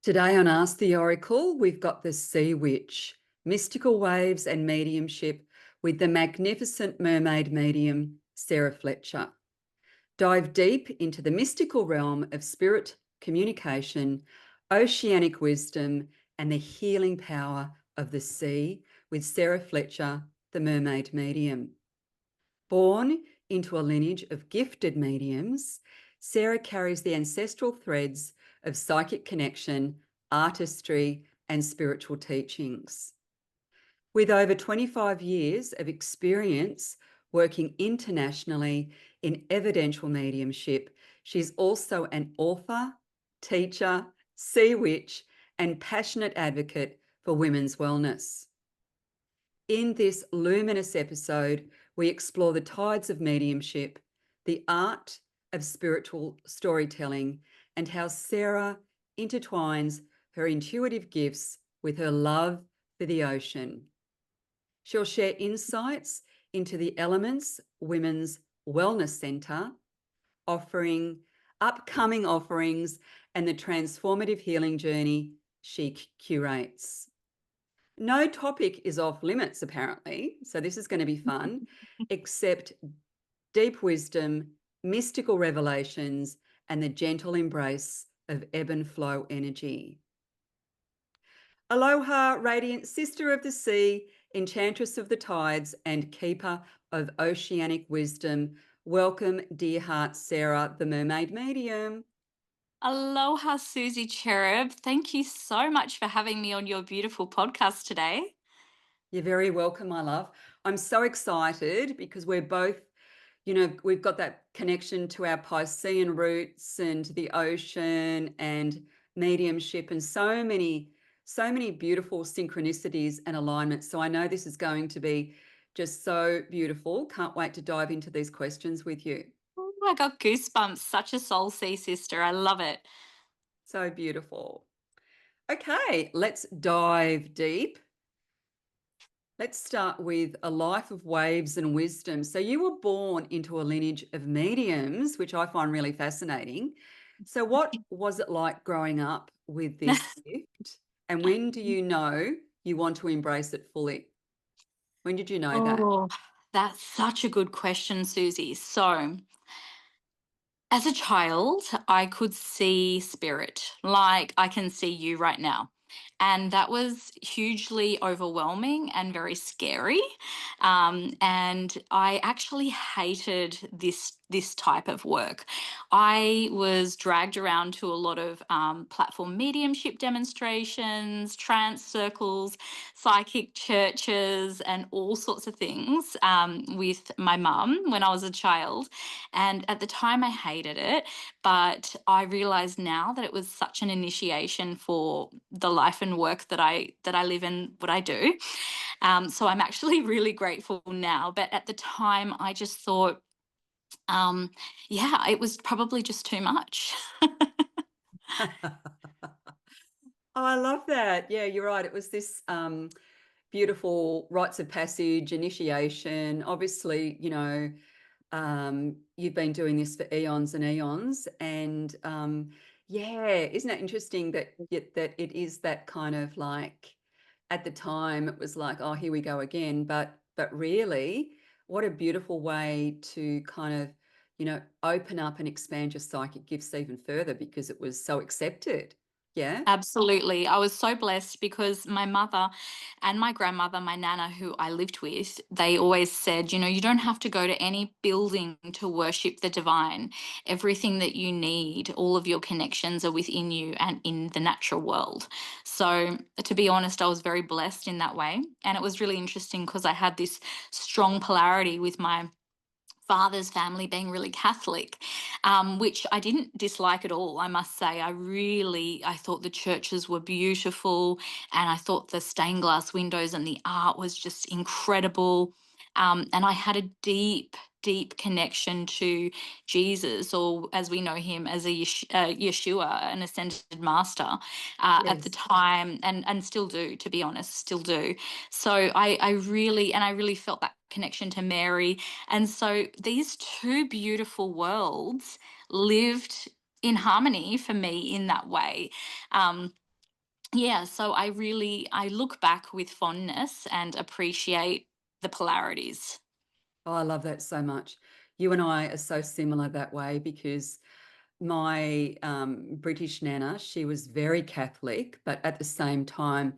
Today on Ask the Oracle, we've got the Sea Witch, mystical waves and mediumship with the magnificent mermaid medium, Sarah Fletcher. Dive deep into the mystical realm of spirit communication, oceanic wisdom, and the healing power of the sea with Sarah Fletcher, the mermaid medium. Born into a lineage of gifted mediums, Sarah carries the ancestral threads of psychic connection, artistry, and spiritual teachings. With over 25 years of experience working internationally in evidential mediumship, she's also an author, teacher, sea witch, and passionate advocate for women's wellness. In this luminous episode, we explore the tides of mediumship, the art of spiritual storytelling, and how Sarah intertwines her intuitive gifts with her love for the ocean. She'll share insights into the Elements Women's Wellness Centre, offering upcoming offerings and the transformative healing journey she curates. No topic is off limits, apparently, so this is going to be fun, except deep wisdom, mystical revelations, and the gentle embrace of ebb and flow energy. Aloha, radiant sister of the sea, enchantress of the tides, and keeper of oceanic wisdom. Welcome, dear heart, Sarah, the mermaid medium. Aloha, Suzy Cherub. Thank you so much for having me on your beautiful podcast today. You're very welcome, my love. I'm so excited because we're both, we've got that connection to our Piscean roots and to the ocean and mediumship and so many beautiful synchronicities and alignments. So I know this is going to be just so beautiful. Can't wait to dive into these questions with you. Oh, I got goosebumps. Such a soul sea sister. I love it. So beautiful. Okay, let's dive deep. Let's start with a life of waves and wisdom. So you were born into a lineage of mediums, which I find really fascinating. So what was it like growing up with this gift? And when do you know you want to embrace it fully? When did you know that? Oh, that's such a good question, Suzy. So, as a child, I could see spirit, like I can see you right now. And that was hugely overwhelming and very scary. And I actually hated this type of work. I was dragged around to a lot of platform mediumship demonstrations, trance circles, psychic churches, and all sorts of things with my mum when I was a child. And at the time, I hated it, but I realize now that it was such an initiation for the life and work that I live in, what I do. So I'm actually really grateful now. But at the time, I just thought, yeah, it was probably just too much. Oh, I love that. Yeah, you're right. It was this beautiful rites of passage, initiation. Obviously, you've been doing this for eons and eons, and yeah, isn't that interesting that it is that kind of like at the time it was like, oh, here we go again, but really, what a beautiful way to kind of open up and expand your psychic gifts even further because it was so accepted. Yeah. Absolutely. I was so blessed because my mother and my grandmother, my nana, who I lived with, they always said, you don't have to go to any building to worship the divine. Everything that you need, all of your connections are within you and in the natural world. So, to be honest, I was very blessed in that way. And it was really interesting because I had this strong polarity with my father's family being really Catholic, which I didn't dislike at all, I must say. I thought the churches were beautiful, and I thought the stained glass windows and the art was just incredible. And I had a deep connection to Jesus, or as we know him as a Yeshua, an ascended master, at the Yes. time, and still do, to be honest, still do. So I really felt that connection to Mary. And so these two beautiful worlds lived in harmony for me in that way. Um, yeah, so I look back with fondness and appreciate the polarities. Oh, I love that so much. You and I are so similar that way because my British nana, she was very Catholic, but at the same time,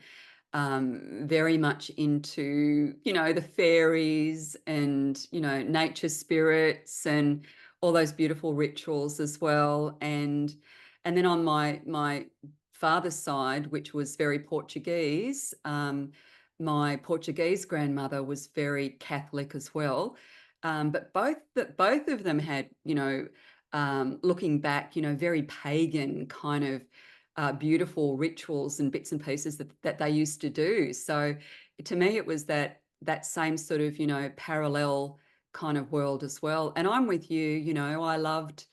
very much into, the fairies and, nature spirits and all those beautiful rituals as well. And then on my father's side, which was very Portuguese, my Portuguese grandmother was very Catholic as well. But both of them had, looking back, very pagan kind of beautiful rituals and bits and pieces that they used to do. So to me, it was that same sort of, parallel kind of world as well. And I'm with you, I loved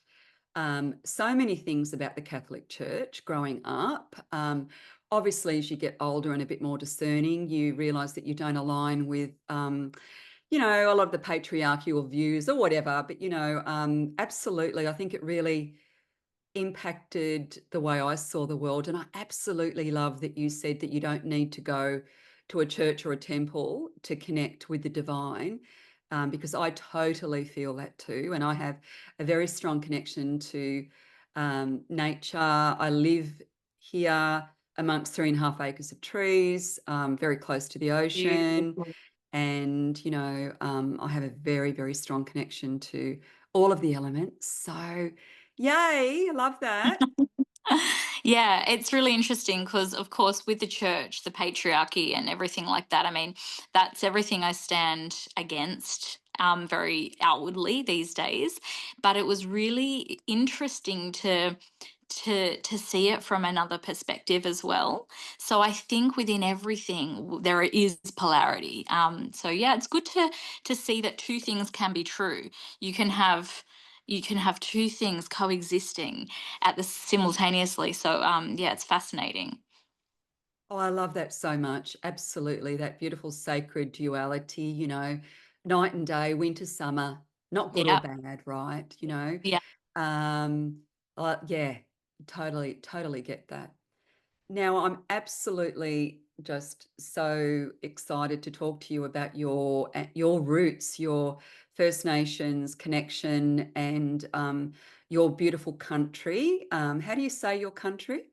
so many things about the Catholic Church growing up. Obviously, as you get older and a bit more discerning, you realize that you don't align with, a lot of the patriarchal views or whatever. But, absolutely, I think it really impacted the way I saw the world. And I absolutely love that you said that you don't need to go to a church or a temple to connect with the divine, because I totally feel that too. And I have a very strong connection to nature. I live here amongst 3.5 acres of trees, very close to the ocean. Beautiful. And, I have a very, very strong connection to all of the elements. So, yay, I love that. Yeah, it's really interesting because, of course, with the church, the patriarchy, and everything like that, I mean, that's everything I stand against very outwardly these days. But it was really interesting to see it from another perspective as well. So I think within everything there is polarity. So yeah, it's good to see that two things can be true. You can have two things coexisting at the simultaneously. So yeah, it's fascinating. Oh, I love that so much. Absolutely. That beautiful sacred duality, night and day, winter, summer, not good or Yeah, bad, right? yeah. Um, yeah, totally, totally get that. Now, I'm absolutely just so excited to talk to you about your roots, your First Nations connection, and your beautiful country. How do you say your country?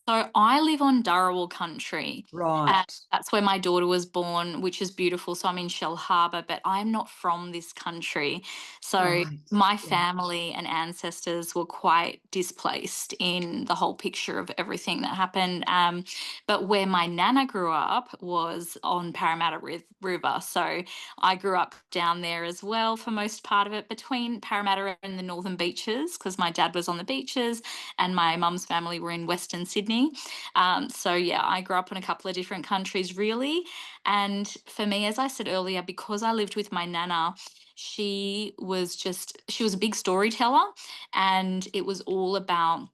So I live on Dharawal country, and Right, that's where my daughter was born, which is beautiful. So I'm in Shell Harbour, but I'm not from this country. So right. my Yeah. family and ancestors were quite displaced in the whole picture of everything that happened. But where my nana grew up was on Parramatta River. So I grew up down there as well for most part of it, between Parramatta and the Northern Beaches, because my dad was on the beaches and my mum's family were in Western Sydney. So yeah, I grew up in a couple of different countries really. And for me, as I said earlier, because I lived with my nana, she was a big storyteller, and it was all about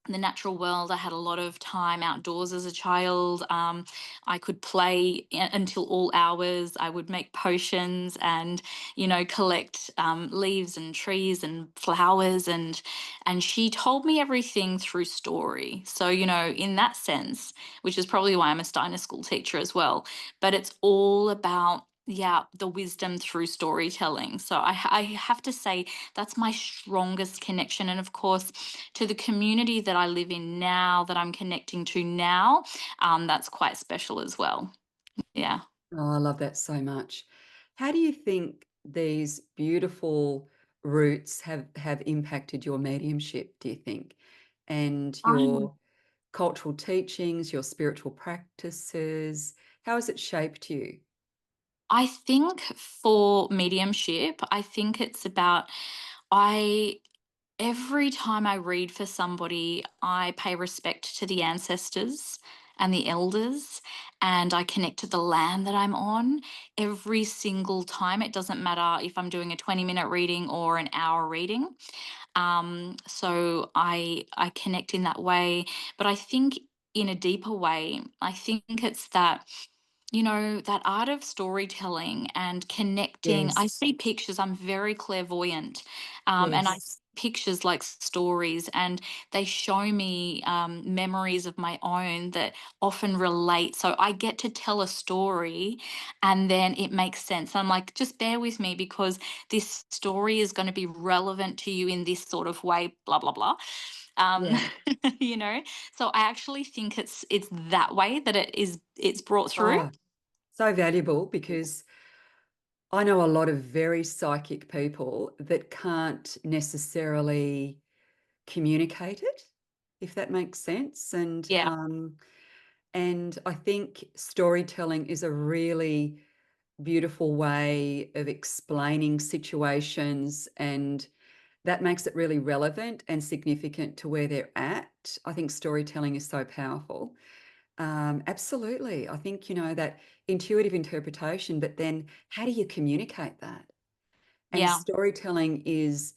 the natural world. I had a lot of time outdoors as a child. I could play until all hours. I would make potions and, collect leaves and trees and flowers. And she told me everything through story. So, in that sense, which is probably why I'm a Steiner school teacher as well. But it's all about, yeah, the wisdom through storytelling. So I have to say that's my strongest connection. And of course, to the community that I live in now, that I'm connecting to now, that's quite special as well. Yeah. Oh, I love that so much. How do you think these beautiful roots have impacted your mediumship, do you think? And I your cultural teachings, your spiritual practices, how has it shaped you? I think for mediumship, I think it's about I every time I read for somebody, I pay respect to the ancestors and the elders, and I connect to the land that I'm on every single time. It doesn't matter if I'm doing a 20-minute reading or an hour reading. So I connect in that way. But I think in a deeper way, I think it's that. that art of storytelling and connecting. I Yes. see pictures, I'm very clairvoyant, and I Yes. see pictures like stories, and they show me memories of my own that often relate. So I get to tell a story and then it makes sense. I'm like, just bear with me because this story is going to be relevant to you in this sort of way, blah, blah, blah. Um, Yeah. you know, so I actually think it's that way that it's brought through. Oh, so valuable because I know a lot of very psychic people that can't necessarily communicate it, if that makes sense. Yeah. And I think storytelling is a really beautiful way of explaining situations, and that makes it really relevant and significant to where they're at. I think storytelling is so powerful. Absolutely. I think, that intuitive interpretation, but then how do you communicate that? And Yeah. storytelling is,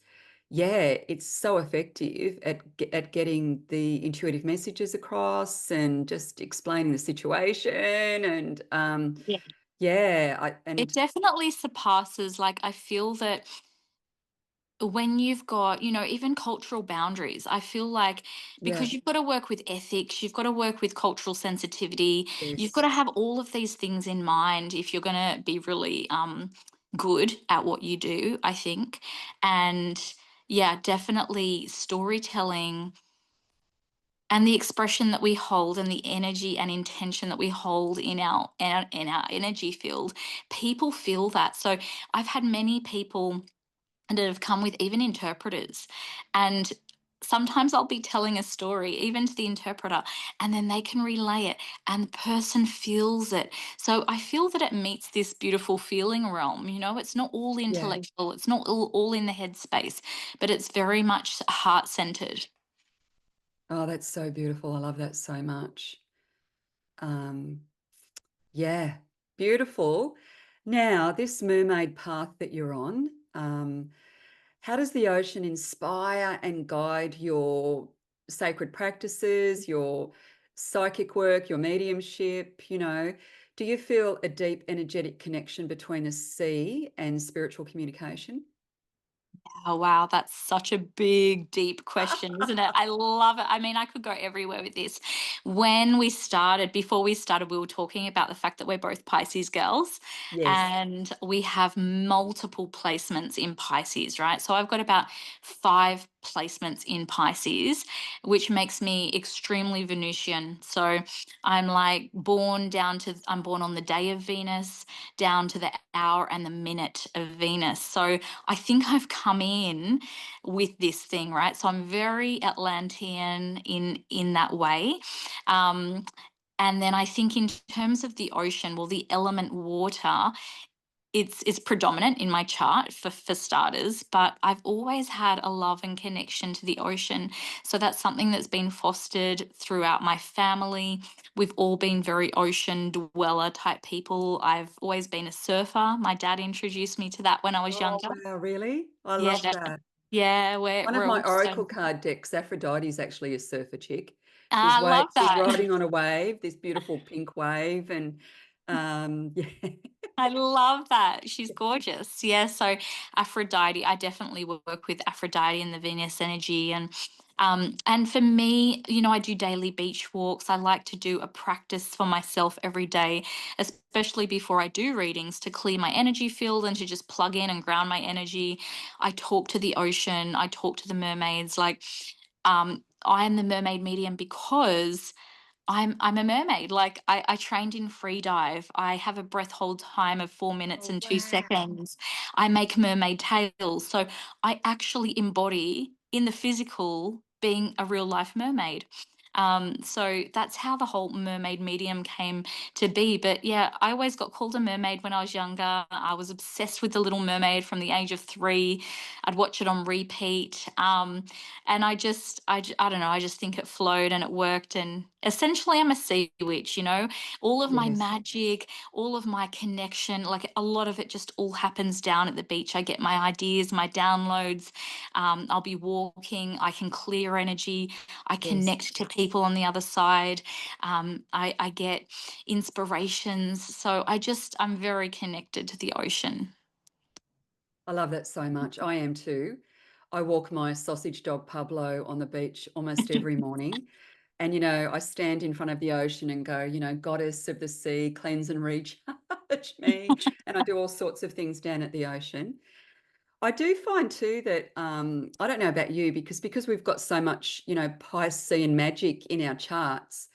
yeah, it's so effective at getting the intuitive messages across and just explaining the situation. And Yeah. yeah, It definitely surpasses, like, I feel that when you've got, even cultural boundaries, I feel like yeah, because you've got to work with ethics, you've got to work with cultural sensitivity, you've got yes, to have all of these things in mind if you're going to be really good at what you do, I think. And yeah, definitely storytelling and the expression that we hold and the energy and intention that we hold in our energy field, people feel that. So I've had many people that have come with even interpreters, and sometimes I'll be telling a story even to the interpreter, and then they can relay it and the person feels it. So I feel that it meets this beautiful feeling realm. It's not all yeah. intellectual, it's not all in the head space, but it's very much heart centered. Oh, that's so beautiful. I love that so much. Um, yeah, beautiful. Now, this mermaid path that you're on, how does the ocean inspire and guide your sacred practices, your psychic work, your mediumship? Do you feel a deep energetic connection between the sea and spiritual communication? Oh, wow. That's such a big, deep question, isn't it? I love it. I mean, I could go everywhere with this. Before we started, we were talking about the fact that we're both Pisces girls Yes. and we have multiple placements in Pisces, right? So I've got about 5 placements in Pisces, which makes me extremely Venusian. So I'm born on the day of Venus, down to the hour and the minute of Venus. So I think I've come in with this thing, right? So I'm very Atlantean in that way. Um, and then I think in terms of the ocean, well, the element water, it's predominant in my chart for starters, but I've always had a love and connection to the ocean. So that's something that's been fostered throughout my family. We've all been very ocean dweller type people. I've always been a surfer. My dad introduced me to that when I was Oh, younger. wow, really? I Yeah, love that. yeah, we're One of we're my also. oracle card decks, Aphrodite, is actually a surfer chick. I love She's that. riding on a wave, this beautiful pink wave, and yeah, I love that. She's gorgeous. Yeah. So Aphrodite, I definitely work with Aphrodite and the Venus energy. And for me, I do daily beach walks. I like to do a practice for myself every day, especially before I do readings to clear my energy field and to just plug in and ground my energy. I talk to the ocean, I talk to the mermaids. Like I am the mermaid medium because I'm a mermaid. Like I trained in free dive. I have a breath hold time of 4 minutes oh and two wow, seconds. I make mermaid tails. So I actually embody in the physical being a real life mermaid. So that's how the whole mermaid medium came to be. But yeah, I always got called a mermaid when I was younger. I was obsessed with the Little Mermaid from the age of 3. I'd watch it on repeat. And I don't know, I just think it flowed and it worked. And essentially, I'm a sea witch, all of my yes, magic, all of my connection, like a lot of it just all happens down at the beach. I get my ideas, my downloads. I'll be walking, I can clear energy, I yes. connect to people on the other side. I get inspirations. So I'm very connected to the ocean. I love that so much. I am too. I walk my sausage dog Pablo on the beach almost every morning. And, I stand in front of the ocean and go, goddess of the sea, cleanse and recharge me. And I do all sorts of things down at the ocean. I do find too that I don't know about you because we've got so much, Piscean magic in our charts.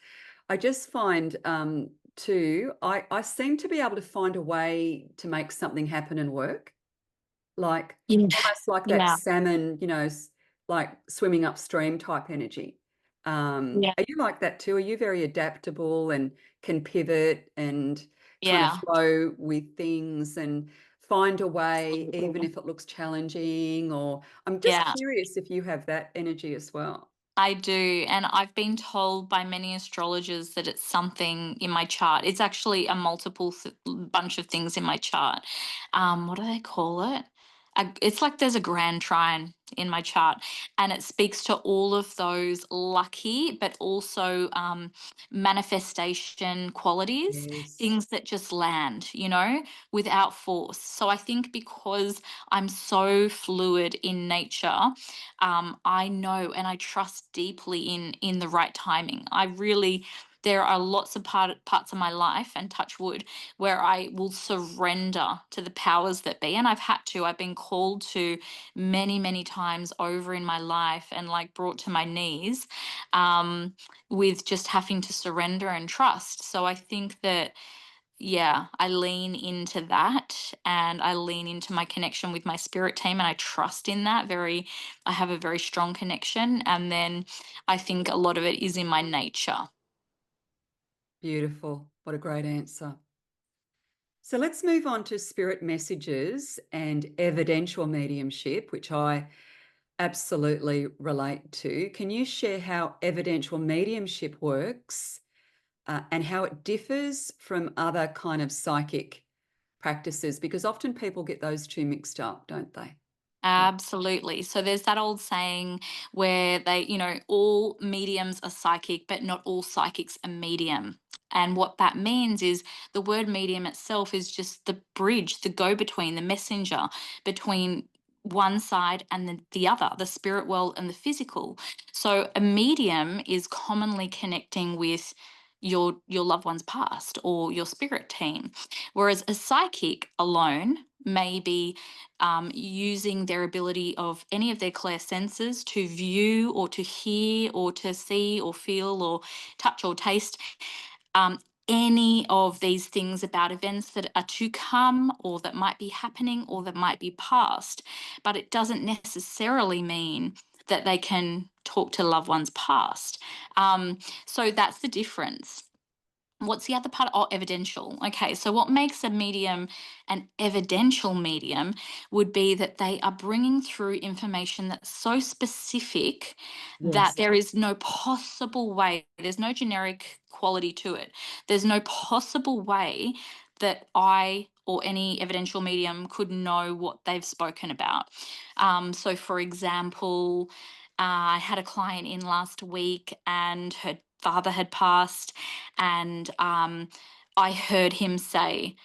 I just find too, I seem to be able to find a way to make something happen and work. Like Yeah. almost like that Yeah. salmon, like swimming upstream type energy. Yeah. Are you like that too? Are you very adaptable and can pivot and kind of Yeah. flow with things and find a way, even if it looks challenging? Or I'm just Yeah. curious if you have that energy as well. I do. And I've been told by many astrologers that it's something in my chart. It's actually a multiple bunch of things in my chart. What do they call it? It's like there's a grand trine in my chart, and it speaks to all of those lucky, but also manifestation qualities, Yes. things that just land, without force. So I think because I'm so fluid in nature, I know and I trust deeply in the right timing. There are lots of parts of my life, and touch wood, where I will surrender to the powers that be. And I've been called to many times over in my life, and like brought to my knees, um, with just having to surrender and trust. So I think that, yeah, I lean into that, and I lean into my connection with my spirit team, and I trust in that I have a very strong connection. And then I think a lot of it is in my nature. Beautiful. What a great answer. So let's move on to spirit messages and evidential mediumship, which I absolutely relate to. Can you share how evidential mediumship works and how it differs from other kind of psychic practices? Because often people get those two mixed up, don't they? Yeah. Absolutely. So there's that old saying where all mediums are psychic, but not all psychics are medium. And what that means is the word medium itself is just the bridge, the go between, the messenger between one side and the other, the spirit world and the physical. So a medium is commonly connecting with your loved one's past or your spirit team, whereas a psychic alone may be using their ability of any of their clear senses to view or to hear or to see or feel or touch or taste, um, any of these things about events that are to come or that might be happening or that might be past. But it doesn't necessarily mean that they can talk to loved ones past. So that's the difference. What's the other part? Oh, evidential. Okay, so what makes a medium an evidential medium would be that they are bringing through information that's so specific that Yes. there is no possible way, there's no generic quality to it. There's no possible way that I or any evidential medium could know what they've spoken about. So, for example, I had a client in last week, and her father had passed, and I heard him say,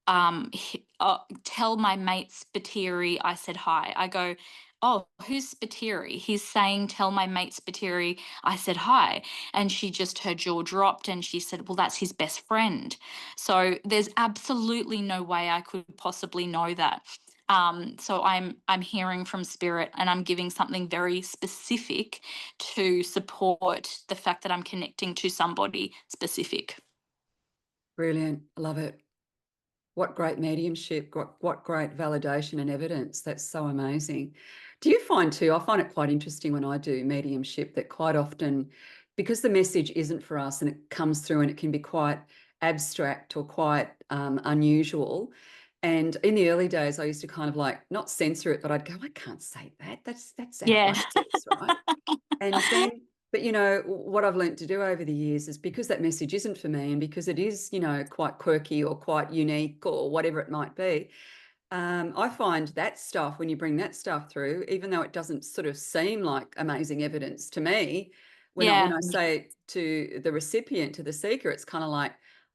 tell my mate Spiteri I said hi. I go, oh, who's Spiteri? He's saying, tell my mate Spiteri I said hi. And her jaw dropped, and she said, well, that's his best friend. So there's absolutely no way I could possibly know that. So I'm hearing from spirit, and I'm giving something very specific to support the fact that I'm connecting to somebody specific. Brilliant. I love it. What great mediumship, what great validation and evidence. That's so amazing. Do you find too, I find it quite interesting when I do mediumship that quite often, because the message isn't for us and it comes through and it can be quite abstract or quite unusual. And in the early days, I used to kind of like not censor it, but I'd go, I can't say that. That's Yeah. outrageous, right? And then, but what I've learned to do over the years is because that message isn't for me and because it is, quite quirky or quite unique or whatever it might be, I find that stuff, when you bring that stuff through, even though it doesn't sort of seem like amazing evidence to me, When Yeah. I say it to the recipient, to the seeker, it's kind of like,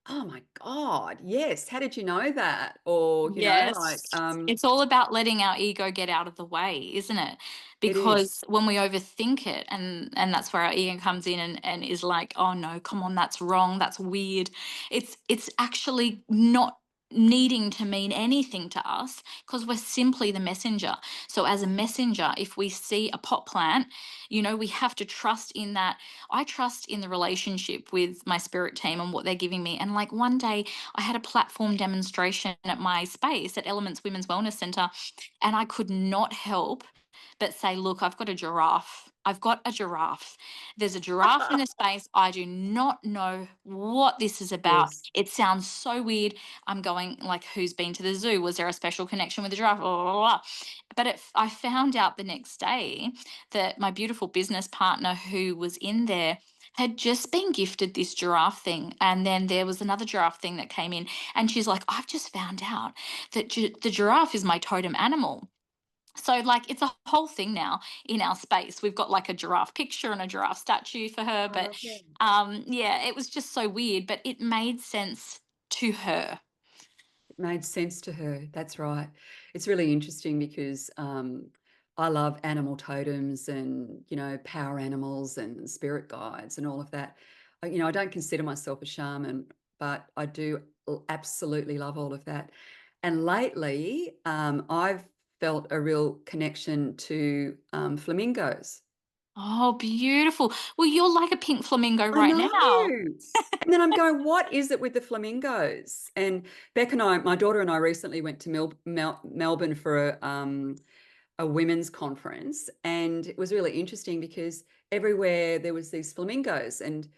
oh my God, yes, how did you know that? Or, like, Yes. It's all about letting our ego get out of the way, isn't it? it is. Because when we overthink it, and that's where our ego comes in and is like, "Oh no, come on, that's wrong, that's weird." It's actually not needing to mean anything to us because we're simply the messenger. So as a messenger, if we see a pot plant, we have to trust in that. I trust in the relationship with my spirit team and what they're giving me. And like one day I had a platform demonstration at my space at Elements Women's Wellness Centre, and I could not help but say, "Look, I've got a giraffe. I've got a giraffe. There's a giraffe in the space. I do not know what this is about. Yes. It sounds so weird." I'm going, like, who's been to the zoo? Was there a special connection with the giraffe? Blah, blah, blah, blah. But I found out the next day that my beautiful business partner who was in there had just been gifted this giraffe thing. And then there was another giraffe thing that came in. And she's like, "I've just found out that the giraffe is my totem animal." So, like, it's a whole thing now in our space. We've got like a giraffe picture and a giraffe statue for her. I But love that. yeah, it was just so weird, but it made sense to her. It made sense to her. That's right. It's really interesting because I love animal totems and, power animals and spirit guides and all of that. I don't consider myself a shaman, but I do absolutely love all of that. And lately, I've felt a real connection to flamingos. Oh, beautiful. Well, you're like a pink flamingo I right know. now. And then I'm going, what is it with the flamingos? And Beck and I, my daughter and I recently went to Melbourne for a women's conference. And it was really interesting because everywhere there was these flamingos. And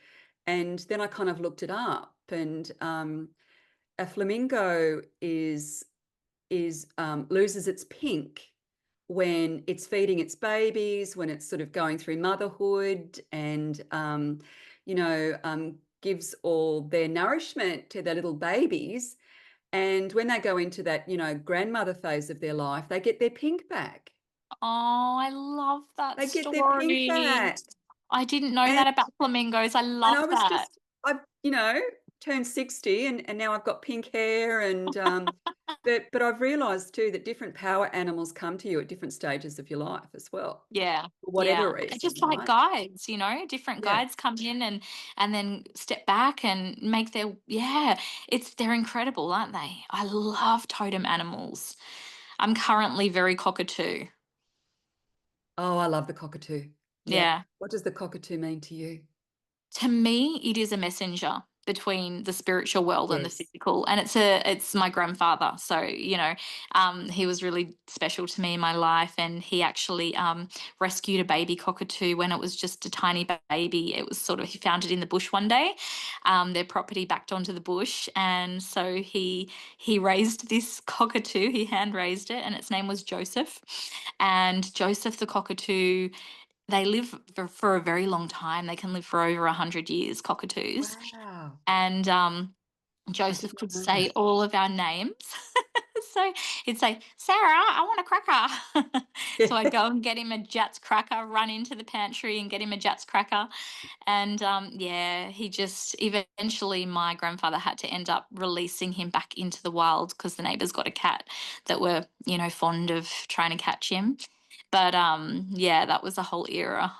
then I kind of looked it up. And a flamingo loses its pink when it's feeding its babies, when it's sort of going through motherhood, and gives all their nourishment to their little babies. And when they go into that, grandmother phase of their life, they get their pink back. Oh, I love that They get their pink story. back. I didn't know And that about flamingos. I and love I was that. just, I, turned 60, and now I've got pink hair, and but I've realized too that different power animals come to you at different stages of your life as well, Yeah. for Yeah. whatever reason, Just like right? guides, different Yeah. guides come in and then step back and make their, yeah, they're incredible, aren't they? I love totem animals. I'm currently very cockatoo. Oh, I love the cockatoo. Yeah. Yeah. What does the cockatoo mean to you? To me, it is a messenger between the spiritual world and the Yes. physical, and it's my grandfather. So he was really special to me in my life, and he actually rescued a baby cockatoo when it was just a tiny baby. It was sort of, he found it in the bush one day. Their property backed onto the bush, and so he raised this cockatoo. He hand raised it, and its name was Joseph. And Joseph the cockatoo, they live for a very long time. They can live for over 100 years, cockatoos. Wow. And I did Joseph not could know say that. all of our names. So he'd say, "Sarah, I want a cracker." So I'd go and get him a Jats cracker, run into the pantry and get him a Jats cracker. And yeah, he just, eventually my grandfather had to end up releasing him back into the wild because the neighbors got a cat that were, fond of trying to catch him. But yeah, that was a whole era.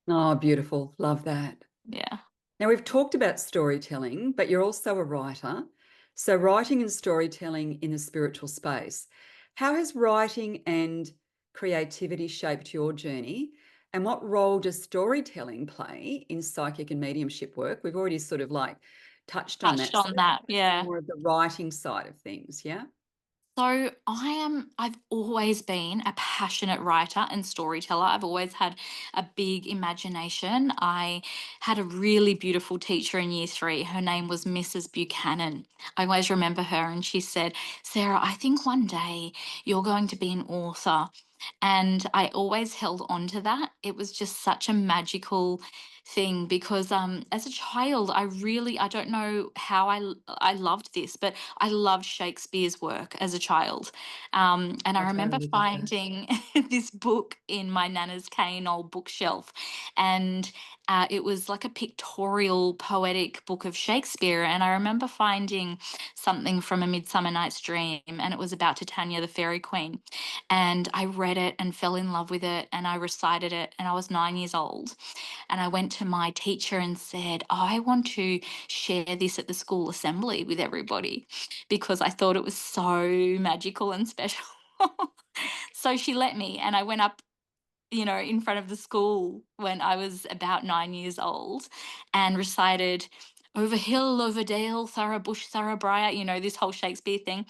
Oh, beautiful. Love that. Yeah. Now, we've talked about storytelling, but you're also a writer. So, writing and storytelling in the spiritual space. How has writing and creativity shaped your journey? And what role does storytelling play in psychic and mediumship work? We've already sort of like touched on Touched that. So, on let's that. go to Yeah. more of the writing side of things. Yeah. So I've always been a passionate writer and storyteller. I've always had a big imagination. I had a really beautiful teacher in year 3. Her name was Mrs. Buchanan. I always remember her, and she said, "Sarah, I think one day you're going to be an author." And I always held on to that. It was just such a magical thing because as a child I don't know how I loved this, but I loved Shakespeare's work as a child. And I I remember totally get that. finding this book in my nana's cane old bookshelf, and it was like a pictorial poetic book of Shakespeare, and I remember finding something from A Midsummer Night's Dream, and it was about Titania the Fairy Queen, and I read it and fell in love with it, and I recited it, and I was 9 years old. And I went to my teacher and said, I want to share this at the school assembly with everybody because I thought it was so magical and special. So she let me, and I went up, in front of the school when I was about 9 years old and recited over hill, over dale, thorough bush, thorough briar, this whole Shakespeare thing.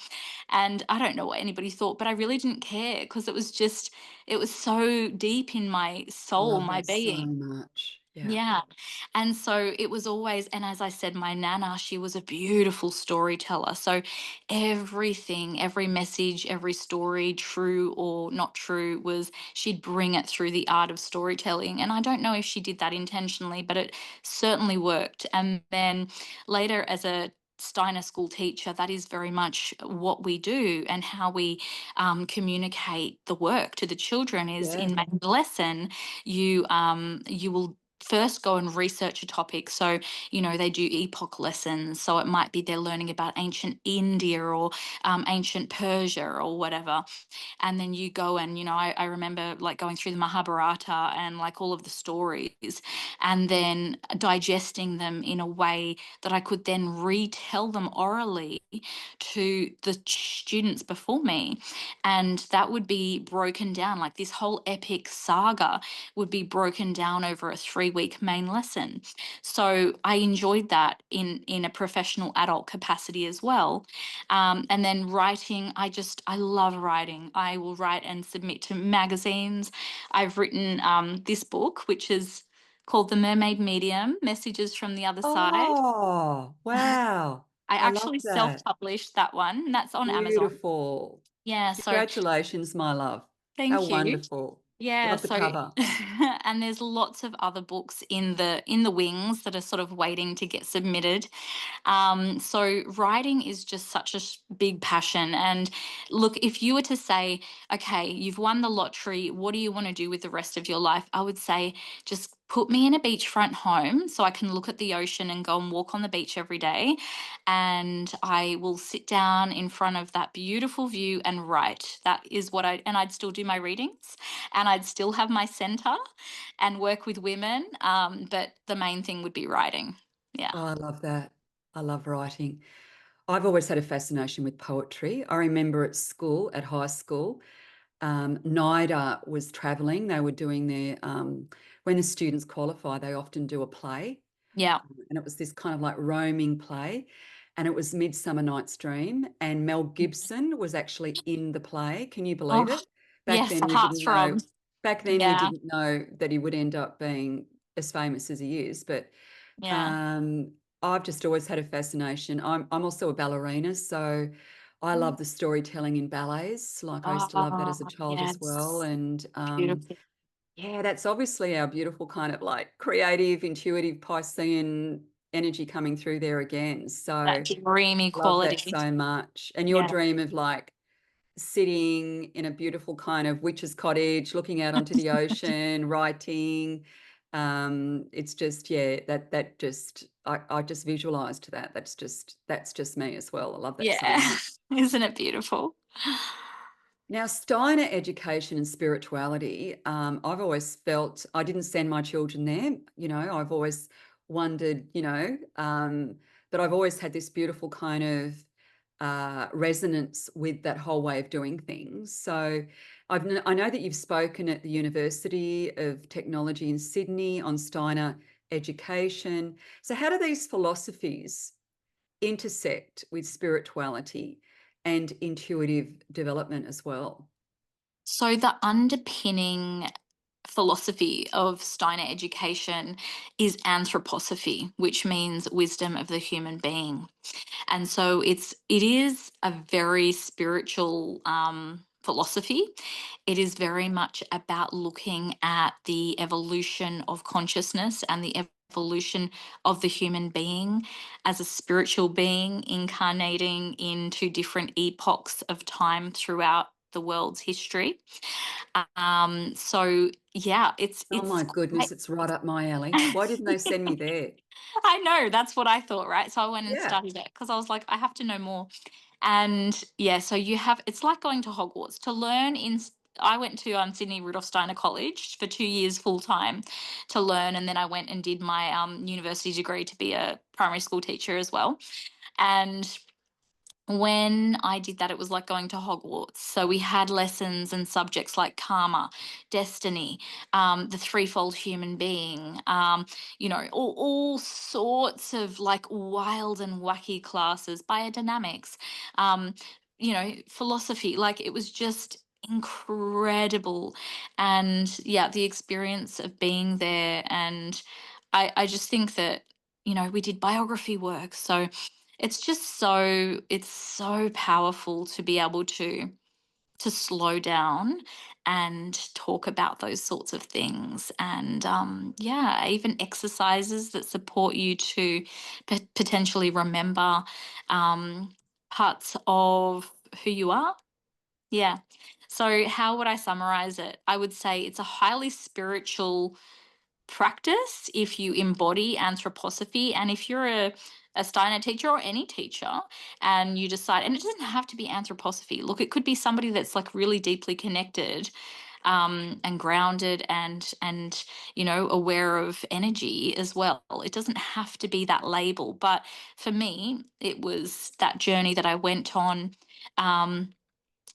And I don't know what anybody thought, but I really didn't care because it was so deep in my I soul, love my that so being. much. Yeah. Yeah. And so it was always, and as I said, my nana, she was a beautiful storyteller. So everything, every message, every story, true or not true, she'd bring it through the art of storytelling. And I don't know if she did that intentionally, but it certainly worked. And then later, as a Steiner school teacher, that is very much what we do, and how we communicate the work to the children is Yeah. in my lesson. You will first go and research a topic. So, they do epoch lessons. So it might be they're learning about ancient India or ancient Persia or whatever. And then you go and, I remember like going through the Mahabharata and like all of the stories, and then digesting them in a way that I could then retell them orally to the students before me. And that would be broken down, like this whole epic saga would be broken down over a 3-week main lesson. So I enjoyed that in a professional adult capacity as well. And then writing, I love writing. I will write and submit to magazines. I've written this book, which is called The Mermaid Medium, Messages from the Other Side. Oh, wow. I I love actually that. self-published that one, and that's on Amazon. Beautiful. Yeah, so Congratulations, my love. How thank you. wonderful. Yeah, Love the so cover. and there's lots of other books in the wings that are sort of waiting to get submitted. So writing is just such a big passion. And look, if you were to say, okay, you've won the lottery, what do you want to do with the rest of your life? I would say, just put me in a beachfront home so I can look at the ocean and go and walk on the beach every day. And I will sit down in front of that beautiful view and write. That is and I'd still do my readings, and I'd still have my center and work with women. But the main thing would be writing. Yeah. Oh, I love that. I love writing. I've always had a fascination with poetry. I remember at school, at high school, NIDA was traveling. They were doing when the students qualify, they often do a play. Yeah. And it was this kind of like roaming play. And it was Midsummer Night's Dream. And Mel Gibson was actually in the play. Can you believe Oh, it? Back yes, then the we didn't know. heartthrob. Back then we Yeah, didn't know that he would end up being as famous as he is. But yeah. um, I've just always had a fascination. I'm also a ballerina, so I love the storytelling in ballets. Like I used to love that Oh, as a child as well. yes. And Beautiful. yeah, that's obviously our beautiful kind of like creative, intuitive Piscean energy coming through there again. That So dreamy love that quality. so much. And your Yeah. dream of like sitting in a beautiful kind of witch's cottage, looking out onto the ocean, writing. It's just, yeah, that just I just visualized that. That's just me as well. I love that so Yeah. much. Isn't it beautiful? Now, Steiner education and spirituality, I've always felt I didn't send my children there. I've always wondered, but I've always had this beautiful kind of resonance with that whole way of doing things. So I know that you've spoken at the University of Technology in Sydney on Steiner education. So, how do these philosophies intersect with spirituality and intuitive development as well? So the underpinning philosophy of Steiner education is anthroposophy, which means wisdom of the human being. And so it is a very spiritual philosophy. It is very much about looking at the evolution of consciousness and the evolution of the human being as a spiritual being incarnating into different epochs of time throughout the world's history. So yeah, Oh my quite goodness, it's right up my alley. Why didn't they send me there? I know, that's what I thought, right? So I went and Yeah. studied it because I was like, I have to know more. And yeah, so it's like going to Hogwarts to learn I went to Sydney Rudolph Steiner College for 2 years full time to learn, and then I went and did my university degree to be a primary school teacher as well. And when I did that, it was like going to Hogwarts. So we had lessons and subjects like karma, destiny, the threefold human being, all sorts of like wild and wacky classes, biodynamics, philosophy. Like it was just incredible. And yeah, the experience of being there. And I just think that, we did biography work. So it's so powerful to be able to slow down and talk about those sorts of things. And yeah, even exercises that support you to potentially remember um, parts of who you are. Yeah. So how would I summarize it? I would say it's a highly spiritual practice if you embody anthroposophy, and if you're a Steiner teacher or any teacher and you decide, and it doesn't have to be anthroposophy, look, it could be somebody that's like really deeply connected and grounded and aware of energy as well. It doesn't have to be that label, but for me it was that journey that I went on, um,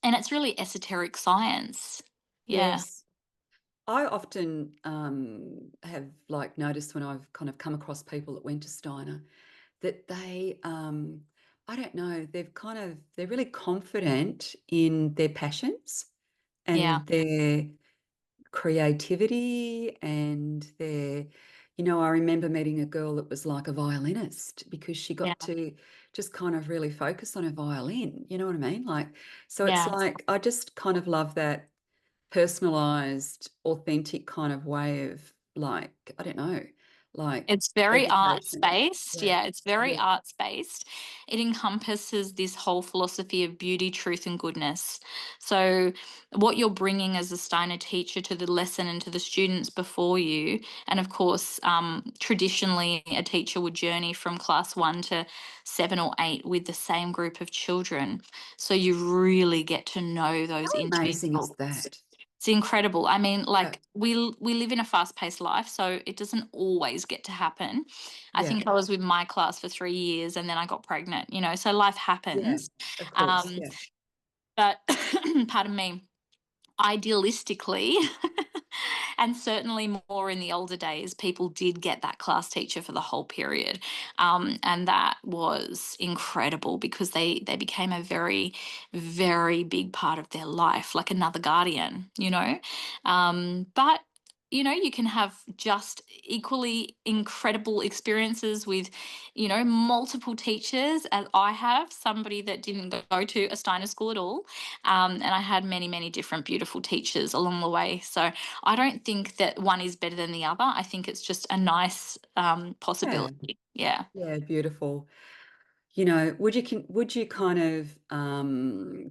and it's really esoteric science. Yeah. Yes. I often have like noticed when I've kind of come across people that went to Steiner that I don't know, they're really confident in their passions Yeah. and their creativity and I remember meeting a girl that was like a violinist because she Yeah. got to just kind of really focus on her violin, you know what I mean? Like, so it's Yeah. like, I just kind of love that personalized, authentic kind of way of like, I don't know, like It's very arts education. based. Yeah. Yeah, it's very Yeah. arts based. It encompasses this whole philosophy of beauty, truth, and goodness. So, what you're bringing as a Steiner teacher to the lesson and to the students before you, and of course, traditionally, a teacher would journey from class 1 to 7 or 8 with the same group of children. So, you really get to know How those amazing is individuals. that? It's incredible. I mean, Yeah. like we live in a fast-paced life, so it doesn't always get to happen. I Yeah. think I was with my class for 3 years and then I got pregnant, so life Yeah. happens. Of course. Um, Yeah. but pardon me, idealistically, and certainly more in the older days, people did get that class teacher for the whole period, and that was incredible because they became a very, very big part of their life, like another guardian. But you can have just equally incredible experiences with multiple teachers, as I have, somebody that didn't go to a Steiner school at all. And I had many, many different beautiful teachers along the way. So I don't think that one is better than the other. I think it's just a nice Yeah. possibility. Yeah. Yeah. Beautiful. Would you kind of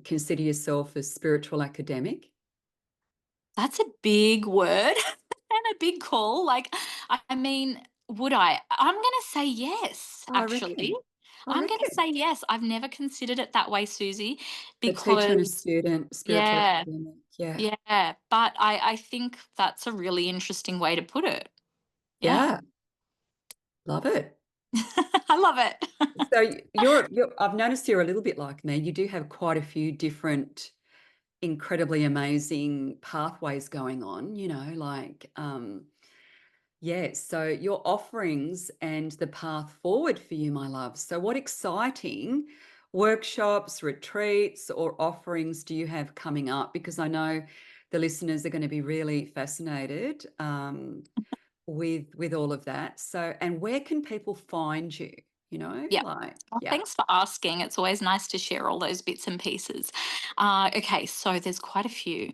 consider yourself a spiritual academic? That's a big word and a big call. Like, I mean, would I? I'm going to say yes, I actually. reckon. I I'm going to reckon. say yes. I've never considered it that way, Susie, A teacher and a because, student, spiritual yeah, academic. Yeah. yeah. But I think that's a really interesting way to put it. Yeah. Yeah. Love it. I love it. So I've noticed you're a little bit like me. You do have quite a few different incredibly amazing pathways going on, like yeah, so your offerings and the path forward for you, my love. So what exciting workshops, retreats, or offerings do you have coming up? Because I know the listeners are going to be really fascinated with all of that. So, and where can people find you? Yeah. like, Well, yeah. thanks for asking. It's always nice to share all those bits and pieces. Okay, so there's quite a few.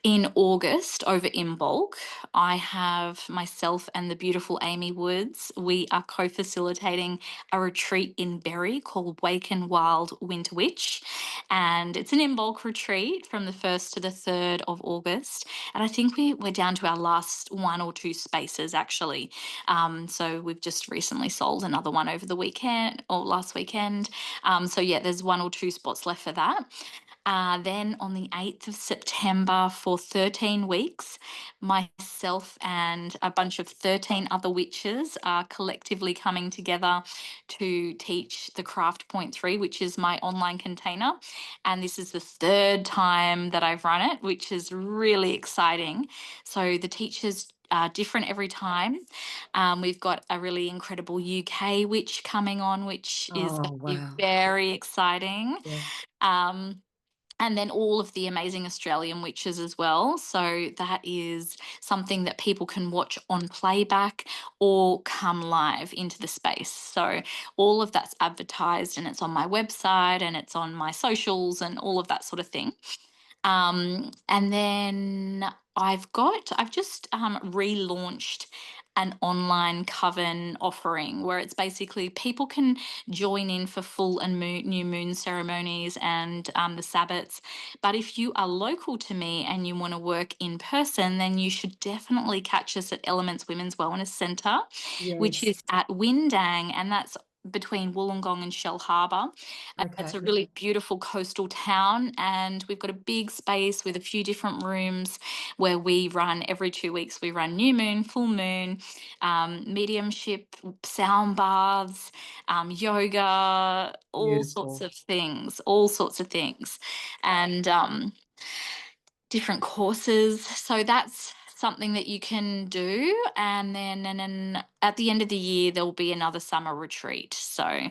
In August, over in bulk, I have myself and the beautiful Amy Woods. We are co facilitating a retreat in Berry called Wake and Wild Winter Witch. And it's an in bulk retreat from the 1st to the 3rd of August. And I think we're down to our last one or two spaces actually. So we've just recently sold another one over the weekend or last weekend. So yeah, there's one or two spots left for that. Then on the 8th of September for 13 weeks, myself and a bunch of 13 other witches are collectively coming together to teach the Craft Point 3, which is my online container. And this is the third time that I've run it, which is really exciting. So the teachers are different every time. We've got a really incredible UK witch coming on, which is Oh, going to be wow. very exciting. Yeah. Um, and then all of the amazing Australian witches as well. So that is something that people can watch on playback or come live into the space. So all of that's advertised and it's on my website and it's on my socials and all of that sort of thing. And then I've just relaunched an online coven offering where it's basically people can join in for full and new moon ceremonies and the Sabbats. But if you are local to me and you want to work in person, then you should definitely catch us at Elements Women's Wellness Centre, which Yes. is at Windang, and that's between Wollongong and Shell Harbour. It's Okay. a really beautiful coastal town, and we've got a big space with a few different rooms where we run every 2 weeks. We run new moon, full moon, mediumship, sound baths, yoga, Beautiful. all sorts of things, and different courses. So that's something that you can do. And then at the end of the year, there'll be another summer retreat. So,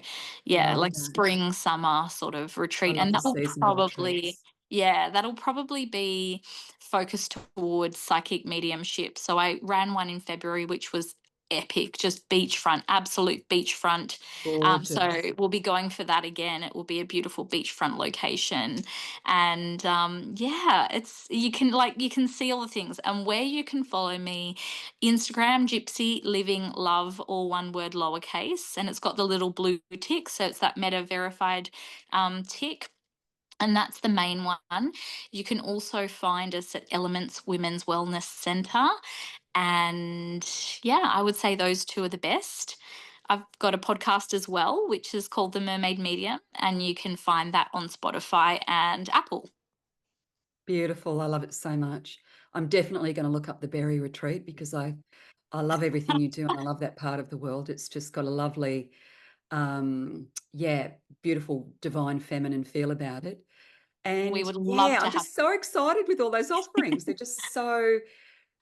yeah, Love like that. spring, summer sort of I retreat. love And the that will seasonal probably, retreats. yeah, that'll probably be focused towards psychic mediumship. So I ran one in February, which was epic, just beachfront, absolute beachfront. So Gorgeous. we'll be going for that again. It will be a beautiful beachfront location, and yeah, it's you can see all the things and where you can follow me. Instagram, Gypsy Living Love, all one word, lowercase, and it's got the little blue tick, so it's that meta verified tick. And that's the main one. You can also find us at Elements Women's Wellness Centre. And yeah, I would say those two are the best. I've got a podcast as well, which is called the Mermaid Medium, and you can find that on Spotify and Apple. Beautiful. I love it so much. I'm definitely going to look up the berry retreat because I love everything you do and I love that part of the world. It's just got a lovely, yeah, beautiful divine feminine feel about it. We And would love yeah, to I'm have just so excited with all those offerings. They're just so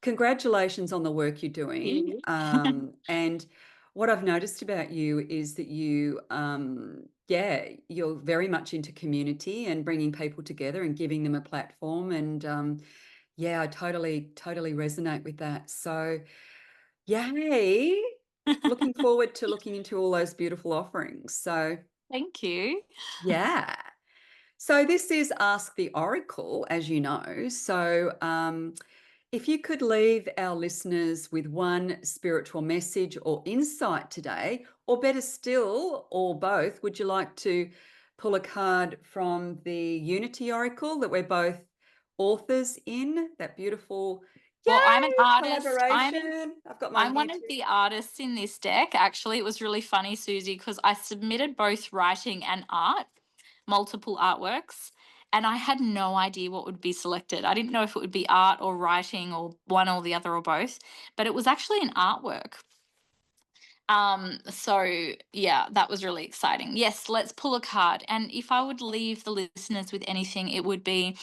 congratulations on the work you're doing. you. And what I've noticed about you is that yeah, you're very much into community and bringing people together and giving them a platform. And yeah, I totally resonate with that. So, yay. Looking forward to looking into all those beautiful offerings. So, Thank you. yeah. So this is Ask the Oracle, as you know. So if you could leave our listeners with one spiritual message or insight today, or better still, or both, would you like to pull a card from the Unity Oracle that we're both authors in? That beautiful, Well, I'm an yay, artist. collaboration. I've got mine I'm here one of too. the artists in this deck. Actually, it was really funny, Susie, because I submitted both writing and art, multiple artworks, and I had no idea what would be selected. I didn't know if it would be art or writing or one or the other or both, but it was actually an artwork. So yeah, that was really exciting. Yes, let's pull a card. And if I would leave the listeners with anything, it would be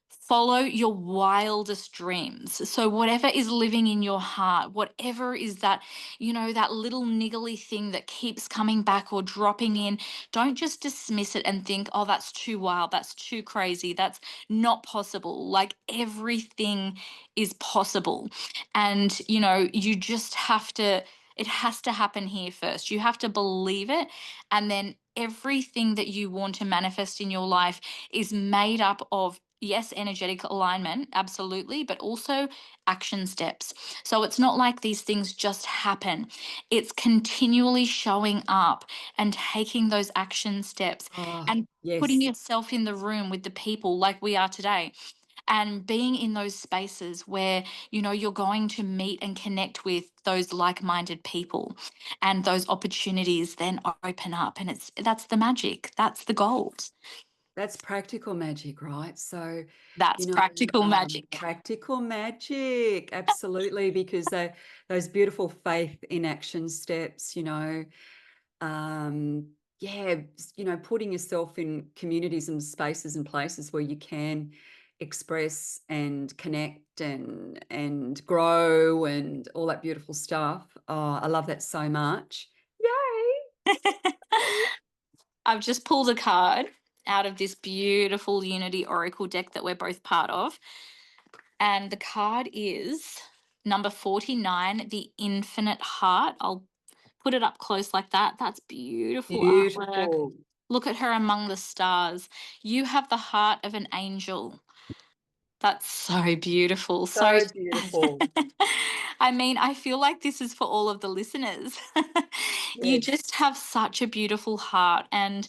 follow your wildest dreams. So whatever is living in your heart, whatever is that, that little niggly thing that keeps coming back or dropping in, don't just dismiss it and think, oh, that's too wild, that's too crazy, that's not possible. Like everything is possible. And, you just have to It has to happen here first. You have to believe it. And then everything that you want to manifest in your life is made up of, yes, energetic alignment, absolutely, but also action steps. So it's not like these things just happen. It's continually showing up and taking those action steps Oh, and putting yes. yourself in the room with the people like we are today, and being in those spaces where you're going to meet and connect with those like-minded people, and those opportunities then open up, and that's the magic, that's the gold. That's practical magic, right? So, That's practical magic. practical magic, absolutely, because those beautiful faith in action steps, yeah, putting yourself in communities and spaces and places where you can express and connect and grow and all that beautiful stuff. Oh, I love that so much. Yay! I've just pulled a card out of this beautiful Unity Oracle deck that we're both part of. And the card is number 49, the Infinite Heart. I'll put it up close like that. That's beautiful artwork. Beautiful. Look at her among the stars. You have the heart of an angel. That's so beautiful. So, So beautiful. I mean, I feel like this is for all of the listeners. You Yes. just have such a beautiful heart, and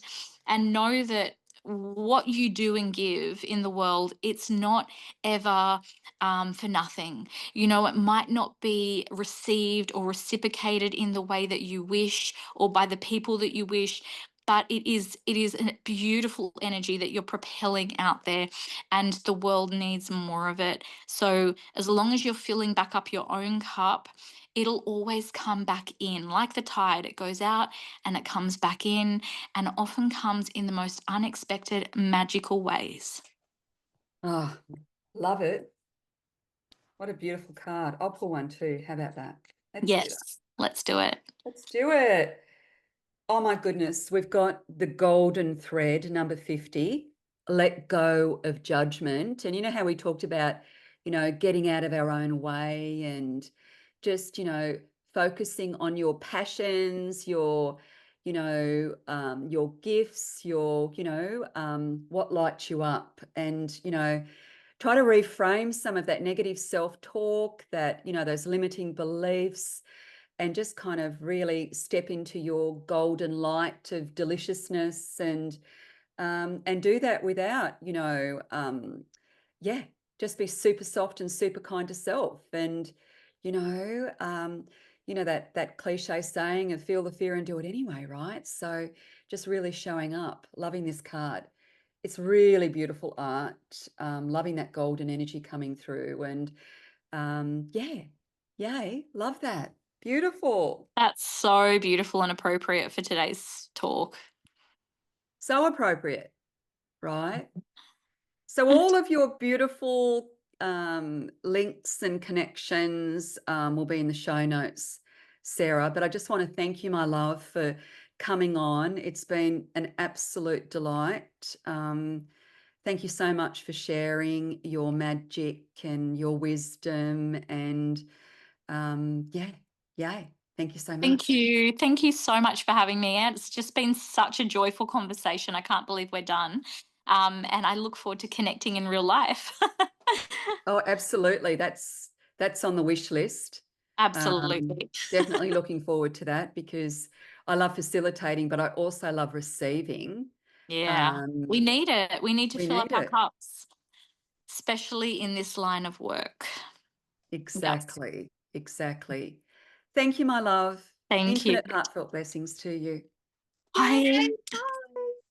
know that what you do and give in the world, it's not ever for nothing. It might not be received or reciprocated in the way that you wish, or by the people that you wish, but it is a beautiful energy that you're propelling out there, and the world needs more of it. So as long as you're filling back up your own cup, it'll always come back in like the tide. It goes out and it comes back in, and often comes in the most unexpected, magical ways. Oh, love it. What a beautiful card. I'll pull one too. How about that? Let's do that. Yes, let's do it. Let's do it. Oh my goodness. We've got the golden thread, number 50. Let go of judgment. And you know how we talked about, getting out of our own way and just, focusing on your passions, your gifts, what lights you up. And, try to reframe some of that negative self-talk, those limiting beliefs, and just kind of really step into your golden light of deliciousness, and do that without, yeah, just be super soft and super kind to self. And, you know, um, that cliche saying of feel the fear and do it anyway, right? So just really showing up, loving this card. It's really beautiful art. Loving that golden energy coming through. And yeah, yay, love that. Beautiful. That's so beautiful and appropriate for today's talk. So appropriate, right? So all of your beautiful links and connections will be in the show notes, Sarah. But I just want to thank you, my love, for coming on. It's been an absolute delight. Thank you so much for sharing your magic and your wisdom. And yeah, yay. Thank you so Thank much. you. Thank you so much for having me. It's just been such a joyful conversation. I can't believe we're done. And I look forward to connecting in real life. Oh, absolutely. That's on the wish list. Absolutely. Definitely looking forward to that because I love facilitating, but I also love receiving. Yeah. We Um, need it. We need to we fill up need our it. cups, especially in this line of work. Yes. Exactly. Exactly. Thank you, my love. Thank you. Infinite heartfelt blessings to you. Yay. Bye.